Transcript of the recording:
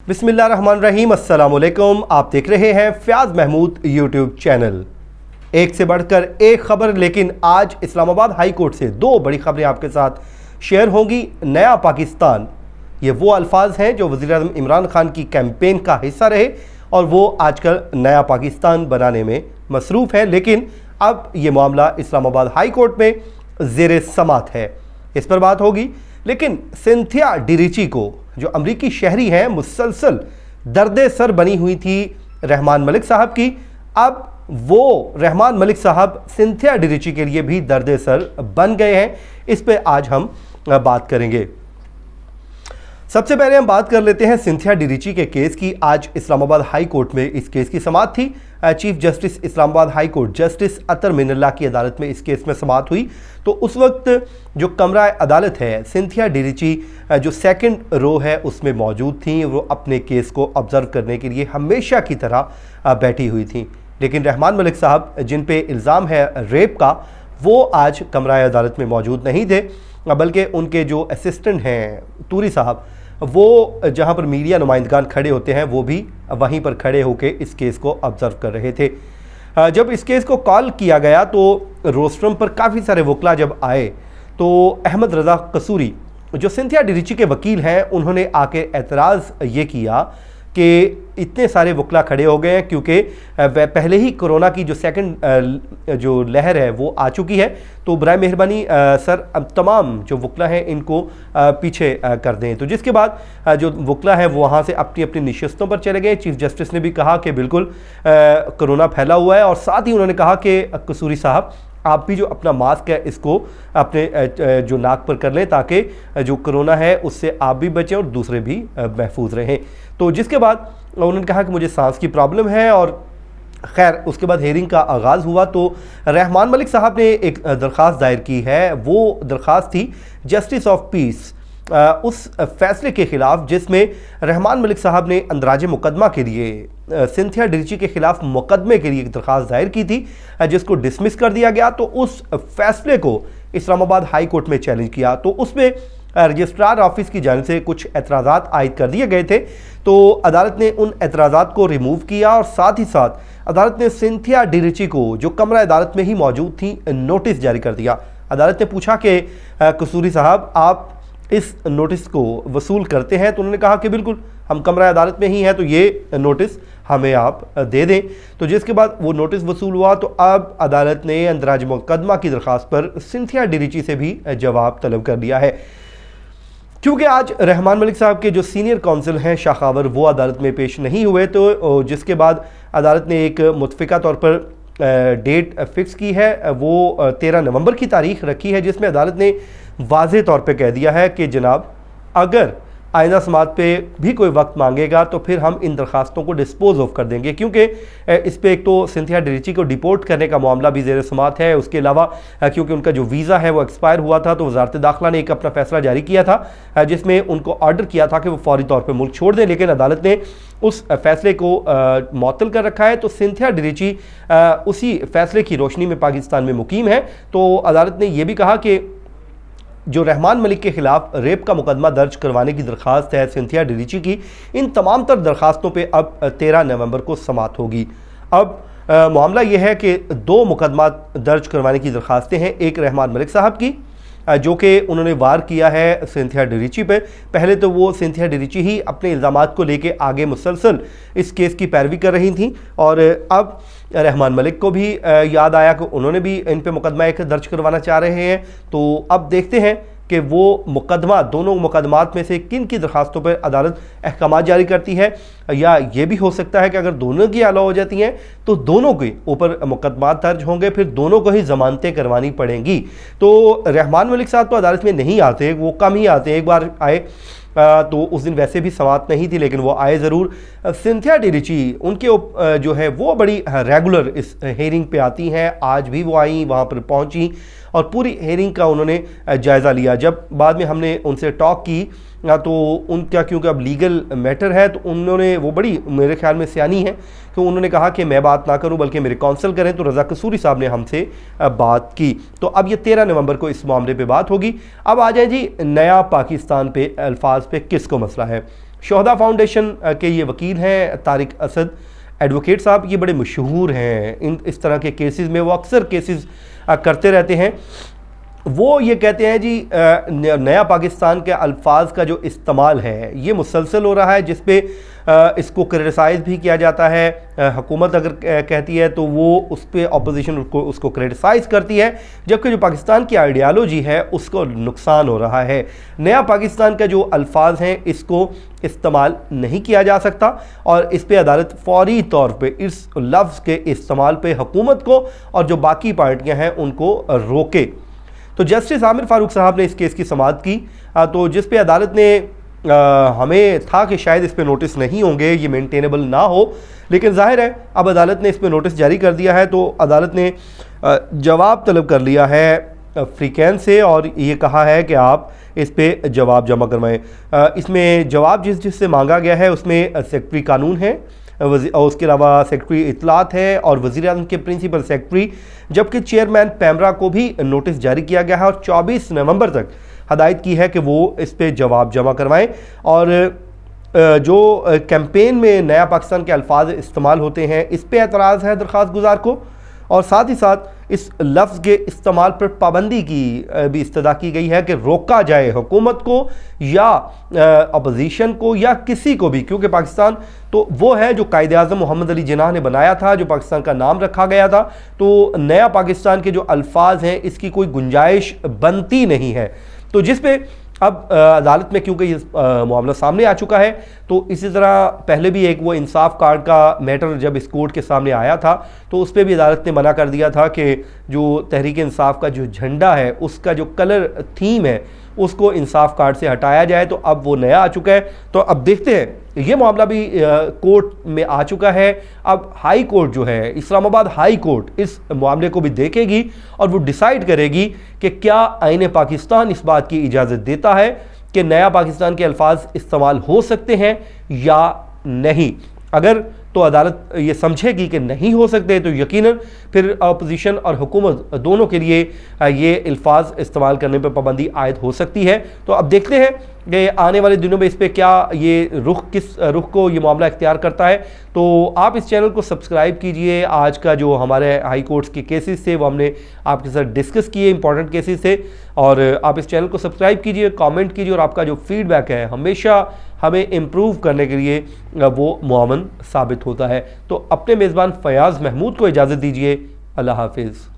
बिस्मिल्लाहिर्रहमानिर्रहीम, अस्सलाम वालेकुम। आप देख रहे हैं फयाज महमूद यूट्यूब चैनल। एक से बढ़कर एक खबर, लेकिन आज इस्लामाबाद हाई कोर्ट से दो बड़ी खबरें आपके साथ शेयर होंगी। नया पाकिस्तान, ये वो अल्फाज हैं जो वज़ीर-ए-आज़म इमरान खान की कैंपेन का हिस्सा रहे और वो आजकल नया पाकिस्तान बनाने में मसरूफ़ है, लेकिन अब ये मामला इस्लामाबाद हाई कोर्ट में ज़ेरे समात है। इस पर बात होगी। लेकिन सिंथिया डिरीची को, जो अमरीकी शहरी हैं, मुसलसल दर्द सर बनी हुई थी रहमान मलिक साहब की, अब वो रहमान मलिक साहब सिंथिया डिरीची के लिए भी दर्द सर बन गए हैं। इस पे आज हम बात करेंगे। सबसे पहले हम बात कर लेते हैं सिंथिया डिरीची के केस की। आज इस्लामाबाद हाई कोर्ट में इस केस की समाअत थी। Chief justice Islamabad high court justice Athar Minallah की अदालत में इस केस में समाअत हुई। तो उस वक्त जो कमरा अदालत है, सिंथिया डिरीची जो सेकंड रो है उसमें मौजूद थी। वो अपने केस को ऑब्जर्व करने के लिए हमेशा की तरह बैठी हुई थी। लेकिन रहमान मलिक साहब, जिन पे इल्ज़ाम है रेप का, वो आज कमरा अदालत में मौजूद नहीं थे, बल्कि उनके जो असिस्टेंट हैं तूरी साहब, वो जहां पर मीडिया नुमाइंदगान खड़े होते हैं वो भी वहीं पर खड़े होकर इस केस को ऑब्जर्व कर रहे थे। जब इस केस को कॉल किया गया तो रोस्ट्रम पर काफ़ी सारे वकला जब आए तो अहमद रज़ा कसूरी, जो सिंथिया डिरीची के वकील हैं, उन्होंने आके एतराज़ ये किया कि इतने सारे वकला खड़े हो गए हैं क्योंकि पहले ही कोरोना की जो सेकंड जो लहर है वो आ चुकी है। तो बराए मेहरबानी सर, अब तमाम जो वकला हैं इनको पीछे कर दें। तो जिसके बाद जो वकला हैं वो वहाँ से अपनी अपनी नशिस्तों पर चले गए। चीफ जस्टिस ने भी कहा कि बिल्कुल कोरोना फैला हुआ है, और साथ ही उन्होंने कहा कि कसूरी साहब, आप भी जो अपना मास्क है इसको अपने जो नाक पर कर लें ताकि जो कोरोना है उससे आप भी बचें और दूसरे भी महफूज रहें। तो जिसके बाद उन्होंने कहा कि मुझे सांस की प्रॉब्लम है, और खैर उसके बाद हेयरिंग का आगाज़ हुआ। तो रहमान मलिक साहब ने एक दरख्वास्त दायर की है। वो दरख्वास्त थी जस्टिस ऑफ पीस, उस फैसले के ख़िलाफ़ जिसमें रहमान मलिक साहब ने अंदराज मुकदमा के लिए सिंथिया डिरीची के ख़िलाफ़ मुकदमे के लिए एक दरख्वास्त दायर की थी, जिसको डिसमिस कर दिया गया। तो उस फैसले को इस्लामाबाद हाई कोर्ट में चैलेंज किया। तो उसमें रजिस्ट्रार ऑफिस की जानिब से कुछ एतराज़ात आयद कर दिए गए थे। तो अदालत ने उन एतराज़ात को रिमूव किया और साथ ही साथ अदालत ने सिंथिया डिरीची को, जो कमरा अदालत में ही मौजूद थी, नोटिस जारी कर दिया। अदालत ने पूछा कि कसूरी साहब, आप इस नोटिस को वसूल करते हैं? तो उन्होंने कहा कि बिल्कुल, हम कमरा अदालत में ही हैं, तो ये नोटिस हमें आप दे दें। तो जिसके बाद वो नोटिस वसूल हुआ। तो अब अदालत ने अंदराज मुकदमा की दरख्वास्त पर सिंथिया डिरीची से भी जवाब तलब कर लिया है। क्योंकि आज रहमान मलिक साहब के जो सीनियर काउंसिल हैं शाखावर, वो अदालत में पेश नहीं हुए, तो जिसके बाद अदालत ने एक मुतफ़िका तौर पर डेट फिक्स की है। वो 13 नवंबर की तारीख रखी है, जिसमें अदालत ने वाज़ेह तौर पे कह दिया है कि जनाब, अगर आइंदा समात पे भी कोई वक्त मांगेगा तो फिर हम इन दरखास्तों को डिस्पोज ऑफ कर देंगे। क्योंकि इस पे एक तो सिंथिया डिरीची को डिपोर्ट करने का मामला भी ज़ेर समात है। उसके अलावा क्योंकि उनका जो वीज़ा है वो एक्सपायर हुआ था, तो वज़ारत दाखिला ने एक अपना फैसला जारी किया था जिसमें उनको ऑर्डर किया था कि वो फौरी तौर पर मुल्क छोड़ दें, लेकिन अदालत ने उस फैसले को मअतल कर रखा है। तो सिंथिया डिरीची उसी फैसले की रोशनी में पाकिस्तान में मुकीम है। तो अदालत ने यह भी कहा कि जो रहमान मलिक के ख़िलाफ़ रेप का मुकदमा दर्ज करवाने की दरख्वास्त है सिंथिया डिरीची की, इन तमाम तर दरख्वास्तों पे अब 13 नवंबर को समाअत होगी। अब मामला यह है कि दो मुकदमा दर्ज करवाने की दरख्वास्तें हैं। एक रहमान मलिक साहब की, जो कि उन्होंने वार किया है सिंथिया डिरीची पे। पहले तो वो सिंथिया डिरीची ही अपने इल्ज़ामात को लेके आगे मुसलसल इस केस की पैरवी कर रही थी, और अब रहमान मलिक को भी याद आया कि उन्होंने भी इन पे मुकदमा एक दर्ज करवाना चाह रहे हैं। तो अब देखते हैं कि वो मुकदमा, दोनों मुकदमात में से किन की दरखास्तों पर अदालत अहकाम जारी करती है, या ये भी हो सकता है कि अगर दोनों की अलावा हो जाती हैं तो दोनों के ऊपर मुकदमात दर्ज होंगे, फिर दोनों को ही ज़मानतें करवानी पड़ेंगी। तो रहमान मलिक साहब तो अदालत में नहीं आते, वो कम ही आते हैं। एक बार आए तो उस दिन वैसे भी समाअत नहीं थी, लेकिन वो आए ज़रूर। सिंथिया डिरीची, उनके जो है वो बड़ी रेगुलर इस हेयरिंग पे आती हैं। आज भी वो आई, वहाँ पर पहुँची और पूरी हेयरिंग का उन्होंने जायज़ा लिया। जब बाद में हमने उनसे टॉक की तो उनका, क्योंकि अब लीगल मैटर है, तो उन्होंने, वो बड़ी मेरे ख्याल में सियानी है, तो उन्होंने कहा कि मैं बात ना करूं बल्कि मेरे काउंसिल करें। तो रज़ा कसूरी साहब ने हमसे बात की। तो अब ये 13 नवंबर को इस मामले पे बात होगी। अब आ जाए जी नया पाकिस्तान पे, अल्फाज पे किसको मसला है। शोहदा फाउंडेशन के ये वकील हैं तारिक असद एडवोकेट साहब। ये बड़े मशहूर हैं इस तरह के केसेस में, वो अक्सर केसेस करते रहते हैं। वो ये कहते हैं जी नया पाकिस्तान के अल्फाज का जो इस्तेमाल है ये मुसलसल हो रहा है, जिस पे इसको क्रिटिसाइज़ भी किया जाता है। हुकूमत अगर कहती है तो वो उस पर अपोजिशन उसको क्रिटिसाइज़ करती है, जबकि जो पाकिस्तान की आइडियालॉजी है उसको नुकसान हो रहा है। नया पाकिस्तान का जो अल्फाज हैं इसको इस्तेमाल नहीं किया जा सकता और इस पर अदालत फौरी तौर पे इस लफ्ज़ के इस्तेमाल पे हुकूमत को और जो बाकी पार्टियाँ हैं उनको रोके। तो जस्टिस आमिर फारूक साहब ने इस केस की समाअत की, तो जिस पे अदालत ने हमें था कि शायद इस पे नोटिस नहीं होंगे, ये मेंटेनेबल ना हो, लेकिन जाहिर है अब अदालत ने इस पे नोटिस जारी कर दिया है। तो अदालत ने जवाब तलब कर लिया है फ्रीकैन से और ये कहा है कि आप इस पे जवाब जमा करवाएं। इसमें जवाब जिससे मांगा गया है उसमें सेक्रेटरी कानून है और उसके अलावा सेक्रेटरी इतलात है और वज़ीर-ए-आज़म के प्रिंसिपल सेक्रेटरी, जबकि चेयरमैन पैमरा को भी नोटिस जारी किया गया है और 24 नवंबर तक हदायत की है कि वो इस पे जवाब जमा करवाएं। और जो कैंपेन में नया पाकिस्तान के अल्फाज इस्तेमाल होते हैं इस पे एतराज़ है दरख्वास्त गुजार को, और साथ ही साथ इस लफ्ज़ के इस्तेमाल पर पाबंदी की भी इस्तदा की गई है कि रोका जाए हुकूमत को या अपोजिशन को या किसी को भी, क्योंकि पाकिस्तान तो वो है जो कायदे आज़म मोहम्मद अली जिन्नाह ने बनाया था, जो पाकिस्तान का नाम रखा गया था। तो नया पाकिस्तान के जो अल्फाज हैं इसकी कोई गुंजाइश बनती नहीं है। तो जिस पे अब अदालत में क्योंकि ये मामला सामने आ चुका है, तो इसी तरह पहले भी एक वो इंसाफ कार्ड का मैटर जब इस कोर्ट के सामने आया था तो उस पर भी अदालत ने मना कर दिया था कि जो तहरीक इंसाफ का जो झंडा है उसका जो कलर थीम है उसको इंसाफ कार्ड से हटाया जाए। तो अब वो नया आ चुका है। तो अब देखते हैं, ये मामला भी कोर्ट में आ चुका है। अब हाई कोर्ट जो है, इस्लामाबाद हाई कोर्ट, इस मामले को भी देखेगी और वो डिसाइड करेगी कि क्या आईन पाकिस्तान इस बात की इजाज़त देता है कि नया पाकिस्तान के अल्फाज इस्तेमाल हो सकते हैं या नहीं। अगर तो अदालत ये समझेगी कि नहीं हो सकते तो यकीनन फिर अपोजिशन और हुकूमत दोनों के लिए ये अल्फाज इस्तेमाल करने पर पाबंदी आयद हो सकती है। तो अब देखते हैं कि आने वाले दिनों में इस पर क्या ये किस रुख को ये मामला इख्तियार करता है। तो आप इस चैनल को सब्सक्राइब कीजिए। आज का जो हमारे हाई कोर्ट्स के केसेस थे वो हमने आपके साथ डिस्कस किए, इंपॉर्टेंट केसेस थे, और आप इस चैनल को सब्सक्राइब कीजिए, कमेंट कीजिए, और आपका जो फीडबैक है हमेशा हमें इम्प्रूव करने के लिए वो मुआवन साबित होता है। तो अपने मेज़बान फ़याज़ महमूद को इजाज़त दीजिए। अल्लाह हाफिज़।